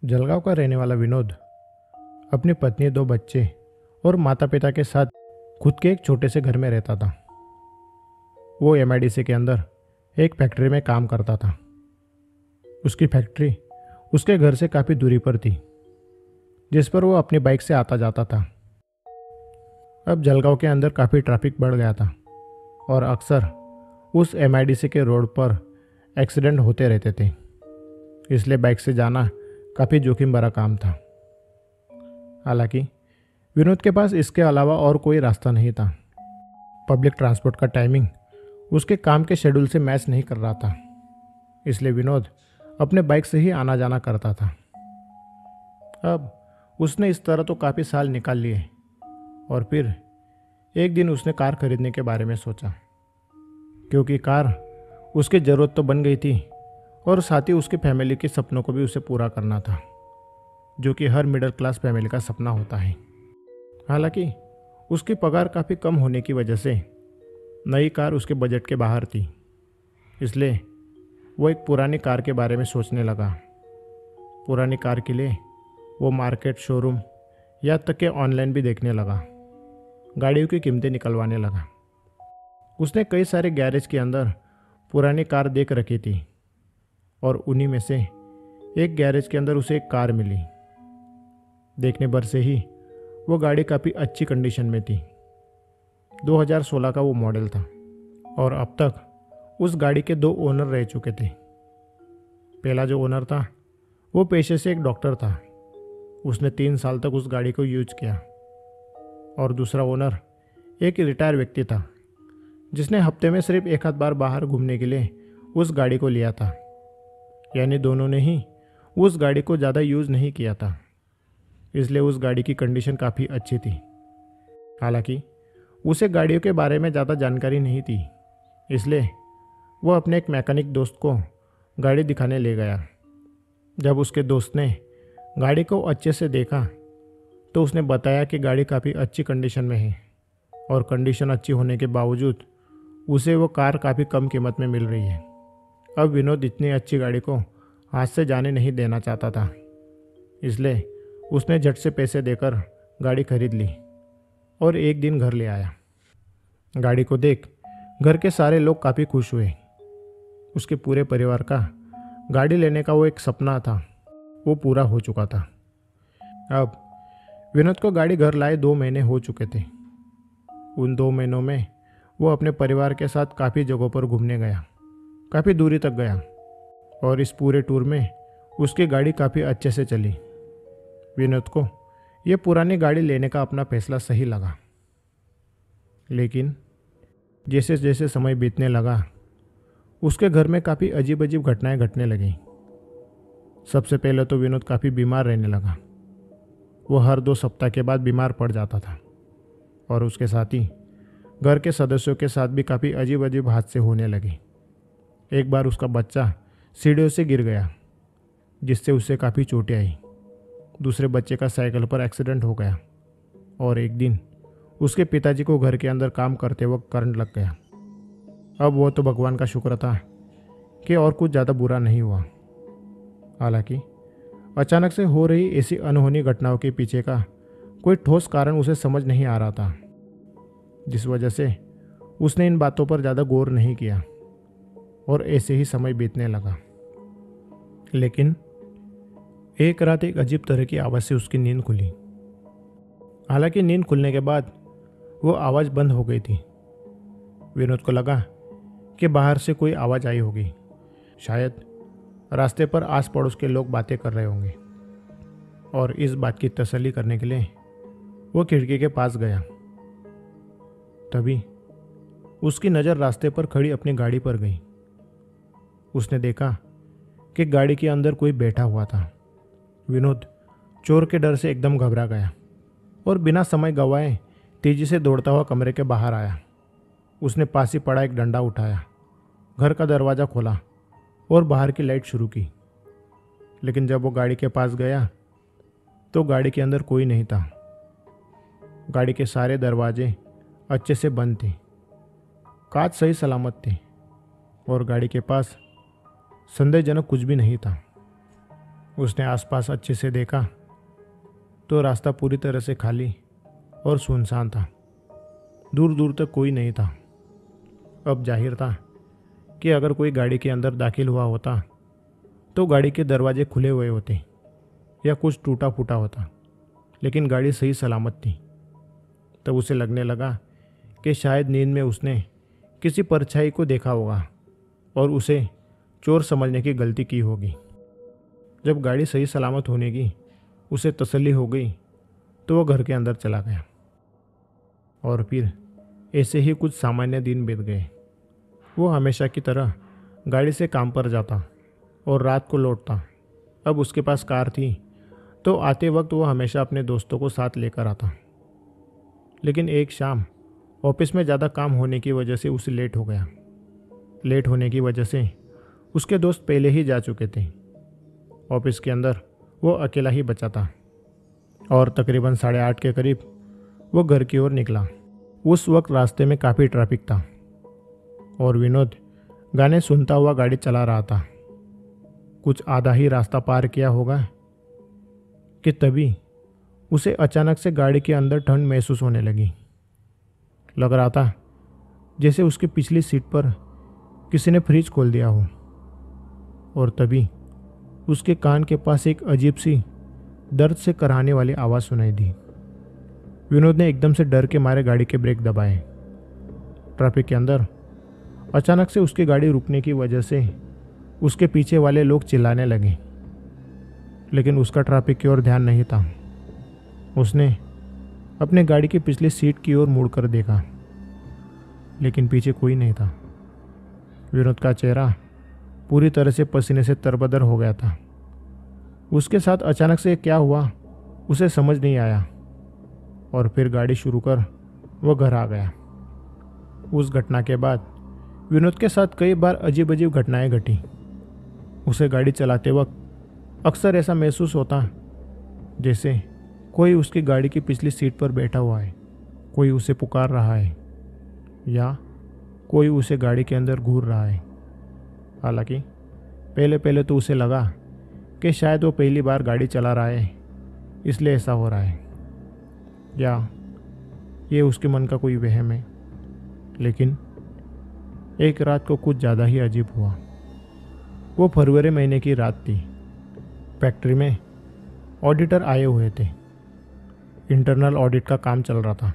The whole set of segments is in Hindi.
जलगांव का रहने वाला विनोद अपनी पत्नी, दो बच्चे और माता पिता के साथ खुद के एक छोटे से घर में रहता था। वो एमआईडीसी के अंदर एक फैक्ट्री में काम करता था। उसकी फैक्ट्री उसके घर से काफ़ी दूरी पर थी, जिस पर वो अपनी बाइक से आता जाता था। अब जलगांव के अंदर काफ़ी ट्रैफिक बढ़ गया था और अक्सर उस एमआईडीसी के रोड पर एक्सीडेंट होते रहते थे। इसलिए बाइक से जाना काफ़ी जोखिम भरा काम था। हालांकि विनोद के पास इसके अलावा और कोई रास्ता नहीं था। पब्लिक ट्रांसपोर्ट का टाइमिंग उसके काम के शेड्यूल से मैच नहीं कर रहा था, इसलिए विनोद अपने बाइक से ही आना जाना करता था। अब उसने इस तरह तो काफ़ी साल निकाल लिए और फिर एक दिन उसने कार खरीदने के बारे में सोचा, क्योंकि कार उसकी ज़रूरत तो बन गई थी और साथ ही उसकी फैमिली के सपनों को भी उसे पूरा करना था, जो कि हर मिडिल क्लास फैमिली का सपना होता है। हालांकि उसकी पगार काफ़ी कम होने की वजह से नई कार उसके बजट के बाहर थी, इसलिए वो एक पुरानी कार के बारे में सोचने लगा। पुरानी कार के लिए वो मार्केट, शोरूम या तक के ऑनलाइन भी देखने लगा। गाड़ियों की कीमतें निकलवाने लगा। उसने कई सारे गैरेज के अंदर पुरानी कार देख रखी थी और उन्हीं में से एक गैरेज के अंदर उसे एक कार मिली। देखने भर से ही वो गाड़ी काफ़ी अच्छी कंडीशन में थी। 2016 का वो मॉडल था और अब तक उस गाड़ी के 2 ओनर रह चुके थे। पहला जो ओनर था वो पेशे से एक डॉक्टर था। उसने 3 साल तक उस गाड़ी को यूज किया। और दूसरा ओनर एक रिटायर व्यक्ति था, जिसने हफ्ते में सिर्फ एक आध बार बाहर घूमने के लिए उस गाड़ी को लिया था। यानी दोनों ने ही उस गाड़ी को ज़्यादा यूज़ नहीं किया था, इसलिए उस गाड़ी की कंडीशन काफ़ी अच्छी थी। हालांकि उसे गाड़ियों के बारे में ज़्यादा जानकारी नहीं थी, इसलिए वो अपने एक मैकेनिक दोस्त को गाड़ी दिखाने ले गया। जब उसके दोस्त ने गाड़ी को अच्छे से देखा तो उसने बताया कि गाड़ी काफ़ी अच्छी कंडीशन में है और कंडीशन अच्छी होने के बावजूद उसे वो कार काफ़ी कम कीमत में मिल रही है। अब विनोद इतनी अच्छी गाड़ी को हाथ से जाने नहीं देना चाहता था, इसलिए उसने झट से पैसे देकर गाड़ी खरीद ली और एक दिन घर ले आया। गाड़ी को देख घर के सारे लोग काफ़ी खुश हुए। उसके पूरे परिवार का गाड़ी लेने का वो एक सपना था, वो पूरा हो चुका था। अब विनोद को गाड़ी घर लाए 2 महीने हो चुके थे। उन 2 महीनों में वो अपने परिवार के साथ काफ़ी जगहों पर घूमने गया, काफ़ी दूरी तक गया और इस पूरे टूर में उसकी गाड़ी काफ़ी अच्छे से चली। विनोद को ये पुरानी गाड़ी लेने का अपना फैसला सही लगा। लेकिन जैसे जैसे समय बीतने लगा, उसके घर में काफ़ी अजीब अजीब घटनाएं घटने लगीं। सबसे पहले तो विनोद काफ़ी बीमार रहने लगा। वो हर 2 सप्ताह के बाद बीमार पड़ जाता था और उसके साथ ही घर के सदस्यों के साथ भी काफ़ी अजीब अजीब हादसे होने लगे। एक बार उसका बच्चा सीढ़ियों से गिर गया, जिससे उसे काफ़ी चोटें आई। दूसरे बच्चे का साइकिल पर एक्सीडेंट हो गया और एक दिन उसके पिताजी को घर के अंदर काम करते वक्त करंट लग गया। अब वो तो भगवान का शुक्र था कि और कुछ ज़्यादा बुरा नहीं हुआ। हालांकि अचानक से हो रही ऐसी अनहोनी घटनाओं के पीछे का कोई ठोस कारण उसे समझ नहीं आ रहा था, जिस वजह से उसने इन बातों पर ज़्यादा गौर नहीं किया और ऐसे ही समय बीतने लगा। लेकिन एक रात एक अजीब तरह की आवाज़ से उसकी नींद खुली। हालांकि नींद खुलने के बाद वो आवाज़ बंद हो गई थी। विनोद को लगा कि बाहर से कोई आवाज़ आई होगी। शायद रास्ते पर आस पड़ोस के लोग बातें कर रहे होंगे और इस बात की तसल्ली करने के लिए वो खिड़की के पास गया। तभी उसकी नज़र रास्ते पर खड़ी अपनी गाड़ी पर गई। उसने देखा कि गाड़ी के अंदर कोई बैठा हुआ था। विनोद चोर के डर से एकदम घबरा गया और बिना समय गंवाए तेजी से दौड़ता हुआ कमरे के बाहर आया। उसने पास ही पड़ा एक डंडा उठाया, घर का दरवाज़ा खोला और बाहर की लाइट शुरू की। लेकिन जब वो गाड़ी के पास गया तो गाड़ी के अंदर कोई नहीं था। गाड़ी के सारे दरवाजे अच्छे से बंद थे, कांच सही सलामत थे और गाड़ी के पास संदेहजनक कुछ भी नहीं था। उसने आसपास अच्छे से देखा तो रास्ता पूरी तरह से खाली और सुनसान था। दूर दूर तक कोई नहीं था। अब जाहिर था कि अगर कोई गाड़ी के अंदर दाखिल हुआ होता तो गाड़ी के दरवाजे खुले हुए होते या कुछ टूटा फूटा होता, लेकिन गाड़ी सही सलामत थी। तब उसे लगने लगा कि शायद नींद में उसने किसी परछाई को देखा होगा और उसे चोर समझने की गलती की होगी। जब गाड़ी सही सलामत होने की उसे तसल्ली हो गई तो वह घर के अंदर चला गया। और फिर ऐसे ही कुछ सामान्य दिन बीत गए। वो हमेशा की तरह गाड़ी से काम पर जाता और रात को लौटता। अब उसके पास कार थी तो आते वक्त वो हमेशा अपने दोस्तों को साथ लेकर आता। लेकिन एक शाम ऑफिस में ज़्यादा काम होने की वजह से उसे लेट हो गया। लेट होने की वजह से उसके दोस्त पहले ही जा चुके थे। ऑफिस के अंदर वो अकेला ही बचा था और तकरीबन 8:30 के करीब वो घर की ओर निकला। उस वक्त रास्ते में काफ़ी ट्रैफिक था और विनोद गाने सुनता हुआ गाड़ी चला रहा था। कुछ आधा ही रास्ता पार किया होगा कि तभी उसे अचानक से गाड़ी के अंदर ठंड महसूस होने लगी। लग रहा था जैसे उसकी पिछली सीट पर किसी ने फ्रिज खोल दिया हो। और तभी उसके कान के पास एक अजीब सी दर्द से कराहने वाली आवाज़ सुनाई दी। विनोद ने एकदम से डर के मारे गाड़ी के ब्रेक दबाए। ट्रैफिक के अंदर अचानक से उसकी गाड़ी रुकने की वजह से उसके पीछे वाले लोग चिल्लाने लगे, लेकिन उसका ट्रैफिक की ओर ध्यान नहीं था। उसने अपने गाड़ी की पिछली सीट की ओर मुड़कर देखा, लेकिन पीछे कोई नहीं था। विनोद का चेहरा पूरी तरह से पसीने से तरबदर हो गया था। उसके साथ अचानक से क्या हुआ उसे समझ नहीं आया और फिर गाड़ी शुरू कर वो घर आ गया। उस घटना के बाद विनोद के साथ कई बार अजीब अजीब घटनाएं घटी। उसे गाड़ी चलाते वक्त अक्सर ऐसा महसूस होता जैसे कोई उसकी गाड़ी की पिछली सीट पर बैठा हुआ है, कोई उसे पुकार रहा है या कोई उसे गाड़ी के अंदर घूर रहा है। हालांकि पहले पहले तो उसे लगा कि शायद वो पहली बार गाड़ी चला रहा है इसलिए ऐसा हो रहा है, या ये उसके मन का कोई वहम है। लेकिन एक रात को कुछ ज़्यादा ही अजीब हुआ। वो फरवरी महीने की रात थी। फैक्ट्री में ऑडिटर आए हुए थे। इंटरनल ऑडिट का काम चल रहा था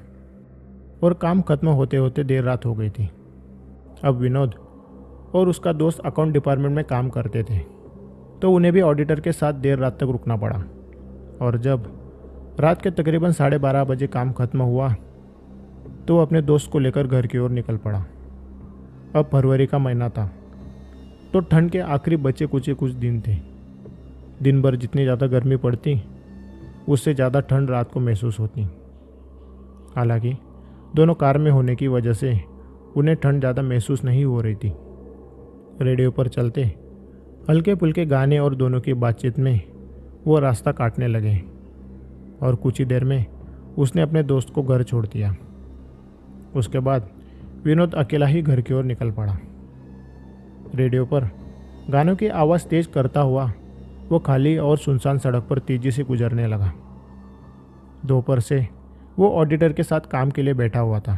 और काम खत्म होते होते देर रात हो गई थी। अब विनोद और उसका दोस्त अकाउंट डिपार्टमेंट में काम करते थे, तो उन्हें भी ऑडिटर के साथ देर रात तक रुकना पड़ा। और जब रात के तकरीबन 12:30 बजे काम खत्म हुआ तो वो अपने दोस्त को लेकर घर की ओर निकल पड़ा। अब फरवरी का महीना था तो ठंड के आखिरी बचे कुछ दिन थे। दिन भर जितनी ज़्यादा गर्मी पड़ती उससे ज़्यादा ठंड रात को महसूस होती। हालांकि दोनों कार में होने की वजह से उन्हें ठंड ज़्यादा महसूस नहीं हो रही थी। रेडियो पर चलते हल्के फुल्के गाने और दोनों की बातचीत में वो रास्ता काटने लगे और कुछ ही देर में उसने अपने दोस्त को घर छोड़ दिया। उसके बाद विनोद अकेला ही घर की ओर निकल पड़ा। रेडियो पर गानों की आवाज़ तेज करता हुआ वो खाली और सुनसान सड़क पर तेजी से गुजरने लगा। दोपहर से वो ऑडिटर के साथ काम के लिए बैठा हुआ था।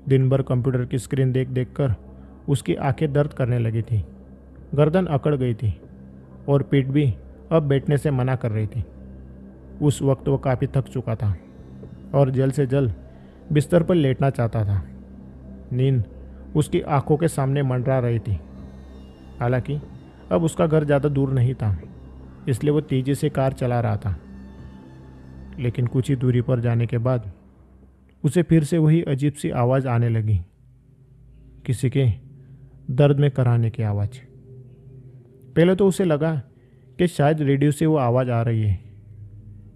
दिन भर कंप्यूटर की स्क्रीन देख देख कर उसकी आंखें दर्द करने लगी थी, गर्दन अकड़ गई थी और पीठ भी अब बैठने से मना कर रही थी। उस वक्त वो काफ़ी थक चुका था और जल्द से जल्द बिस्तर पर लेटना चाहता था। नींद उसकी आंखों के सामने मंडरा रही थी। हालांकि अब उसका घर ज़्यादा दूर नहीं था, इसलिए वो तेज़ी से कार चला रहा था। लेकिन कुछ ही दूरी पर जाने के बाद उसे फिर से वही अजीब सी आवाज़ आने लगी, किसी के दर्द में कराहने की आवाज़। पहले तो उसे लगा कि शायद रेडियो से वो आवाज़ आ रही है,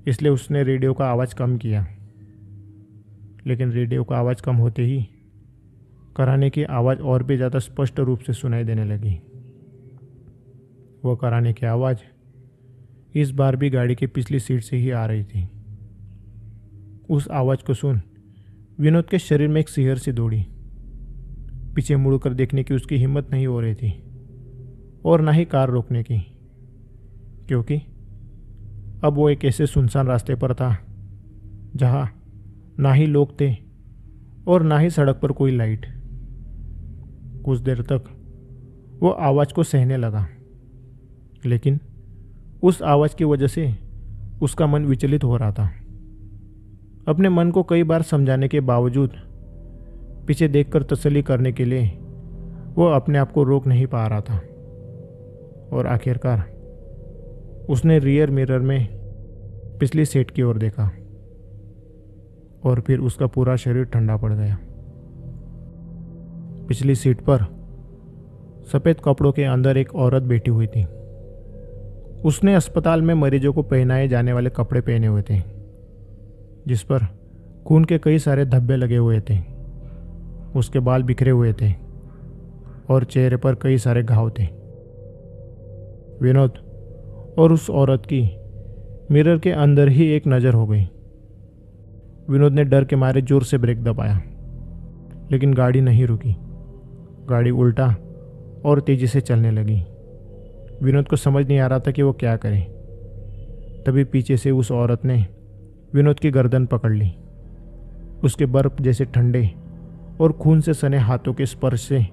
इसलिए उसने रेडियो का आवाज़ कम किया। लेकिन रेडियो का आवाज़ कम होते ही कराहने की आवाज़ और भी ज़्यादा स्पष्ट रूप से सुनाई देने लगी। वो कराहने की आवाज़ इस बार भी गाड़ी की पिछली सीट से ही आ रही थी। उस आवाज़ को सुन विनोद के शरीर में एक सिहर सी दौड़ी। पीछे मुड़कर देखने की उसकी हिम्मत नहीं हो रही थी और ना ही कार रोकने की, क्योंकि अब वो एक ऐसे सुनसान रास्ते पर था जहाँ ना ही लोग थे और ना ही सड़क पर कोई लाइट। कुछ देर तक वो आवाज़ को सहने लगा, लेकिन उस आवाज़ की वजह से उसका मन विचलित हो रहा था। अपने मन को कई बार समझाने के बावजूद पीछे देखकर तसल्ली करने के लिए वो अपने आप को रोक नहीं पा रहा था। और आखिरकार उसने रियर मिरर में पिछली सीट की ओर देखा और फिर उसका पूरा शरीर ठंडा पड़ गया। पिछली सीट पर सफ़ेद कपड़ों के अंदर एक औरत बैठी हुई थी। उसने अस्पताल में मरीजों को पहनाए जाने वाले कपड़े पहने हुए थे, जिस पर खून के कई सारे धब्बे लगे हुए थे। उसके बाल बिखरे हुए थे और चेहरे पर कई सारे घाव थे। विनोद और उस औरत की मिरर के अंदर ही एक नज़र हो गई। विनोद ने डर के मारे जोर से ब्रेक दबाया, लेकिन गाड़ी नहीं रुकी। गाड़ी उल्टा और तेजी से चलने लगी। विनोद को समझ नहीं आ रहा था कि वो क्या करे। तभी पीछे से उस औरत ने विनोद की गर्दन पकड़ ली। उसके बर्फ जैसे ठंडे और खून से सने हाथों के स्पर्श से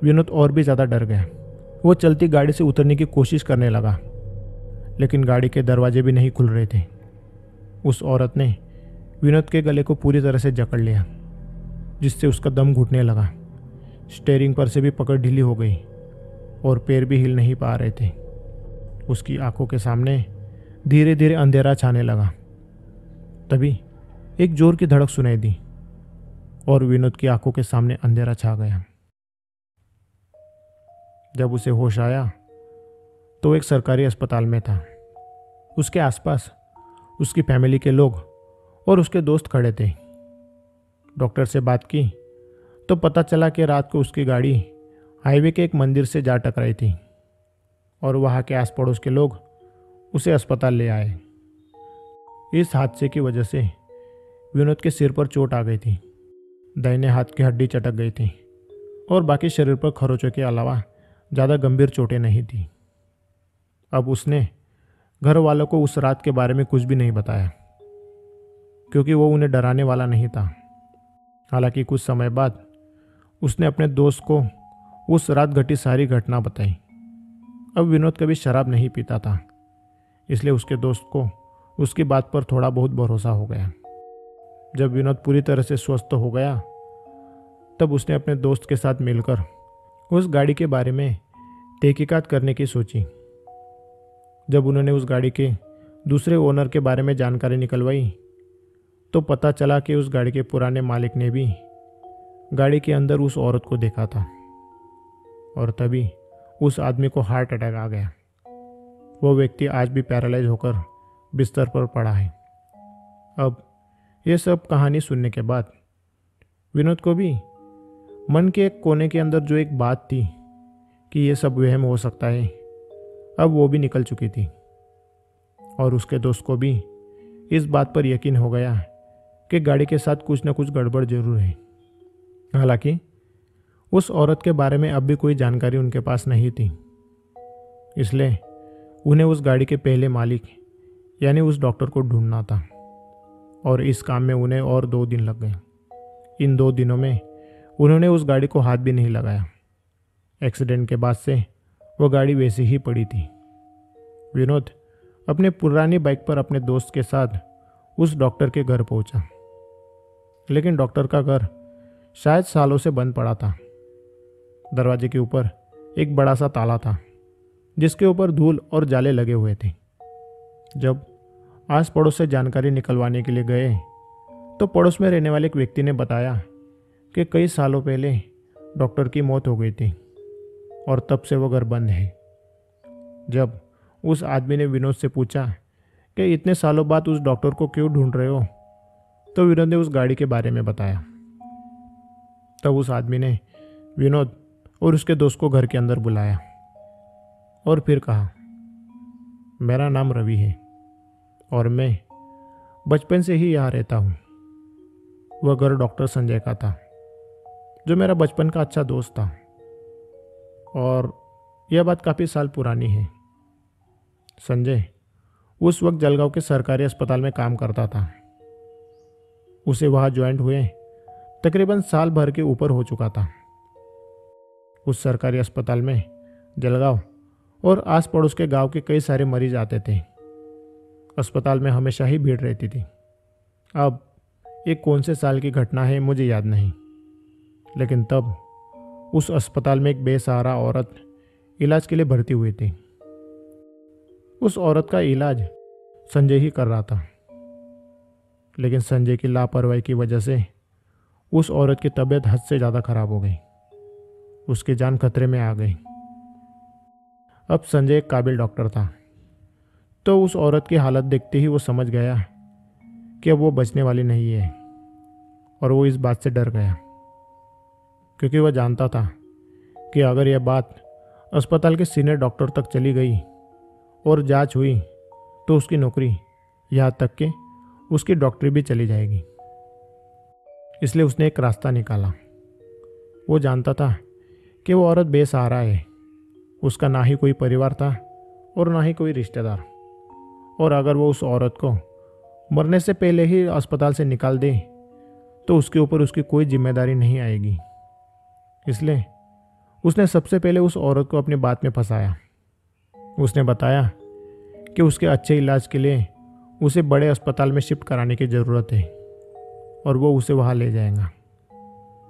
विनोद और भी ज़्यादा डर गया। वो चलती गाड़ी से उतरने की कोशिश करने लगा, लेकिन गाड़ी के दरवाजे भी नहीं खुल रहे थे। उस औरत ने विनोद के गले को पूरी तरह से जकड़ लिया, जिससे उसका दम घुटने लगा। स्टीयरिंग पर से भी पकड़ ढीली हो गई और पैर भी हिल नहीं पा रहे थे। उसकी आंखों के सामने धीरे धीरे अंधेरा छाने लगा। तभी एक जोर की धड़क सुनाई दी और विनोद की आंखों के सामने अंधेरा छा गया। जब उसे होश आया तो एक सरकारी अस्पताल में था। उसके आसपास उसकी फैमिली के लोग और उसके दोस्त खड़े थे। डॉक्टर से बात की तो पता चला कि रात को उसकी गाड़ी हाईवे के एक मंदिर से जा टकराई थी और वहाँ के आस पड़ोस के लोग उसे अस्पताल ले आए। इस हादसे की वजह से विनोद के सिर पर चोट आ गई थी, दाहिने हाथ की हड्डी चटक गई थी और बाकी शरीर पर खरोचों के अलावा ज़्यादा गंभीर चोटें नहीं थी। अब उसने घर वालों को उस रात के बारे में कुछ भी नहीं बताया, क्योंकि वो उन्हें डराने वाला नहीं था। हालांकि कुछ समय बाद उसने अपने दोस्त को उस रात घटी सारी घटना बताई। अब विनोद कभी शराब नहीं पीता था, इसलिए उसके दोस्त को उसकी बात पर थोड़ा बहुत भरोसा हो गया। जब विनोद पूरी तरह से स्वस्थ हो गया, तब उसने अपने दोस्त के साथ मिलकर उस गाड़ी के बारे में तहकीकात करने की सोची। जब उन्होंने उस गाड़ी के दूसरे ओनर के बारे में जानकारी निकलवाई तो पता चला कि उस गाड़ी के पुराने मालिक ने भी गाड़ी के अंदर उस औरत को देखा था और तभी उस आदमी को हार्ट अटैक आ गया। वो व्यक्ति आज भी पैरालाइज होकर बिस्तर पर पड़ा है। अब ये सब कहानी सुनने के बाद विनोद को भी मन के एक कोने के अंदर जो एक बात थी कि ये सब वहम हो सकता है, अब वो भी निकल चुकी थी और उसके दोस्त को भी इस बात पर यकीन हो गया कि गाड़ी के साथ कुछ न कुछ गड़बड़ जरूर है। हालांकि उस औरत के बारे में अब भी कोई जानकारी उनके पास नहीं थी, इसलिए उन्हें उस गाड़ी के पहले मालिक यानी उस डॉक्टर को ढूंढना था और इस काम में उन्हें और 2 दिन लग गए। इन 2 दिनों में उन्होंने उस गाड़ी को हाथ भी नहीं लगाया। एक्सीडेंट के बाद से वो गाड़ी वैसी ही पड़ी थी। विनोद अपने पुरानी बाइक पर अपने दोस्त के साथ उस डॉक्टर के घर पहुंचा, लेकिन डॉक्टर का घर शायद सालों से बंद पड़ा था। दरवाजे के ऊपर एक बड़ा सा ताला था, जिसके ऊपर धूल और जाले लगे हुए थे। जब आस पड़ोस से जानकारी निकलवाने के लिए गए तो पड़ोस में रहने वाले एक व्यक्ति ने बताया कि कई सालों पहले डॉक्टर की मौत हो गई थी और तब से वो घर बंद है। जब उस आदमी ने विनोद से पूछा कि इतने सालों बाद उस डॉक्टर को क्यों ढूंढ रहे हो, तो विनोद ने उस गाड़ी के बारे में बताया। तब उस आदमी ने विनोद और उसके दोस्त को घर के अंदर बुलाया और फिर कहा, मेरा नाम रवि है और मैं बचपन से ही यहाँ रहता हूँ। वह घर डॉक्टर संजय का था, जो मेरा बचपन का अच्छा दोस्त था और यह बात काफ़ी साल पुरानी है। संजय उस वक्त जलगांव के सरकारी अस्पताल में काम करता था। उसे वहाँ ज्वाइंट हुए तकरीबन साल भर के ऊपर हो चुका था। उस सरकारी अस्पताल में जलगांव और आस पड़ोस के गांव के कई सारे मरीज आते थे। अस्पताल में हमेशा ही भीड़ रहती थी। अब ये कौन से साल की घटना है मुझे याद नहीं, लेकिन तब उस अस्पताल में एक बेसहारा औरत इलाज के लिए भर्ती हुई थी। उस औरत का इलाज संजय ही कर रहा था, लेकिन संजय की लापरवाही की वजह से उस औरत की तबीयत हद से ज़्यादा खराब हो गई। उसकी जान खतरे में आ गई। अब संजय एक काबिल डॉक्टर था, तो उस औरत की हालत देखते ही वो समझ गया कि अब वो बचने वाली नहीं है, और वो इस बात से डर गया, क्योंकि वह जानता था कि अगर यह बात अस्पताल के सीनियर डॉक्टर तक चली गई और जांच हुई तो उसकी नौकरी, यहाँ तक कि उसकी डॉक्टरी भी चली जाएगी। इसलिए उसने एक रास्ता निकाला। वो जानता था कि वो औरत बेसहारा है। उसका ना ही कोई परिवार था और ना ही कोई रिश्तेदार, और अगर वो उस औरत को मरने से पहले ही अस्पताल से निकाल दे तो उसके ऊपर उसकी कोई जिम्मेदारी नहीं आएगी। इसलिए उसने सबसे पहले उस औरत को अपनी बात में फंसाया। उसने बताया कि उसके अच्छे इलाज के लिए उसे बड़े अस्पताल में शिफ्ट कराने की ज़रूरत है और वो उसे वहाँ ले जाएगा।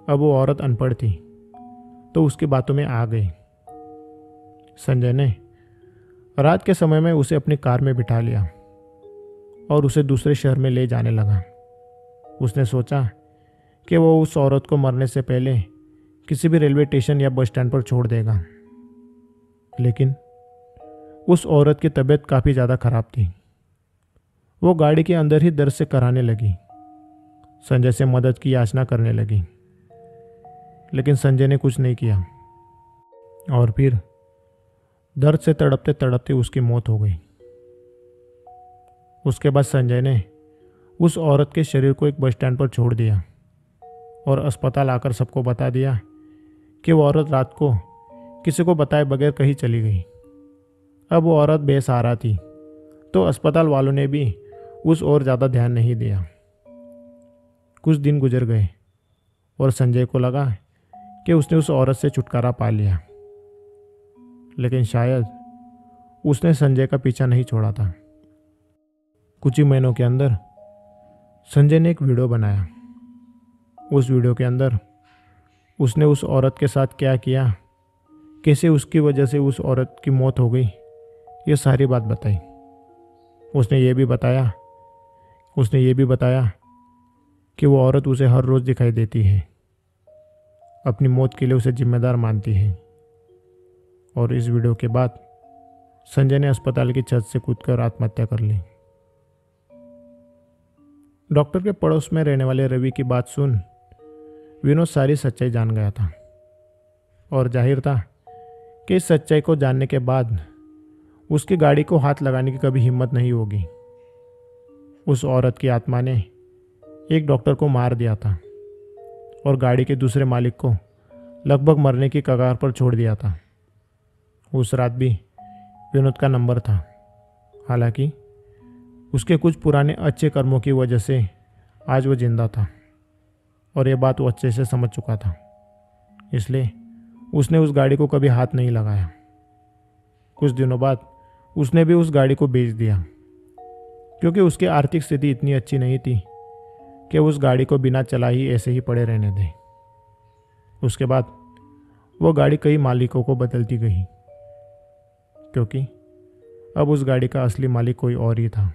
अब वो औरत अनपढ़ थी, तो उसकी बातों में आ गई। संजय ने रात के समय में उसे अपनी कार में बिठा लिया और उसे दूसरे शहर में ले जाने लगा। उसने सोचा कि वो उस औरत को मरने से पहले किसी भी रेलवे स्टेशन या बस स्टैंड पर छोड़ देगा, लेकिन उस औरत की तबीयत काफ़ी ज़्यादा खराब थी। वो गाड़ी के अंदर ही दर्द से कराने लगी। संजय से मदद की याचना करने लगी, लेकिन संजय ने कुछ नहीं किया, और फिर दर्द से तड़पते तड़पते उसकी मौत हो गई। उसके बाद संजय ने उस औरत के शरीर को एक बस स्टैंड पर छोड़ दिया और अस्पताल आकर सबको बता दिया कि वो औरत रात को किसी को बताए बगैर कहीं चली गई। अब वो औरत बेसहारा थी, तो अस्पताल वालों ने भी उस ओर ज़्यादा ध्यान नहीं दिया। कुछ दिन गुजर गए और संजय को लगा कि उसने उस औरत से छुटकारा पा लिया, लेकिन शायद उसने संजय का पीछा नहीं छोड़ा था। कुछ ही महीनों के अंदर संजय ने एक वीडियो बनाया। उस वीडियो के अंदर उसने उस औरत के साथ क्या किया, कैसे उसकी वजह से उस औरत की मौत हो गई, ये सारी बात बताई। उसने ये भी बताया कि वो औरत उसे हर रोज़ दिखाई देती है, अपनी मौत के लिए उसे जिम्मेदार मानती है। और इस वीडियो के बाद संजय ने अस्पताल की छत से कूदकर आत्महत्या कर ली। डॉक्टर के पड़ोस में रहने वाले रवि की बात सुन विनोद सारी सच्चाई जान गया था, और जाहिर था कि इस सच्चाई को जानने के बाद उसकी गाड़ी को हाथ लगाने की कभी हिम्मत नहीं होगी। उस औरत की आत्मा ने एक डॉक्टर को मार दिया था और गाड़ी के दूसरे मालिक को लगभग मरने की कगार पर छोड़ दिया था। उस रात भी विनोद का नंबर था। हालांकि उसके कुछ पुराने अच्छे कर्मों की वजह से आज वो जिंदा था, और ये बात वो अच्छे से समझ चुका था। इसलिए उसने उस गाड़ी को कभी हाथ नहीं लगाया। कुछ दिनों बाद उसने भी उस गाड़ी को बेच दिया, क्योंकि उसकी आर्थिक स्थिति इतनी अच्छी नहीं थी कि उस गाड़ी को बिना चलाए ही ऐसे ही पड़े रहने दे। उसके बाद वो गाड़ी कई मालिकों को बदलती गई, क्योंकि अब उस गाड़ी का असली मालिक कोई और ही था।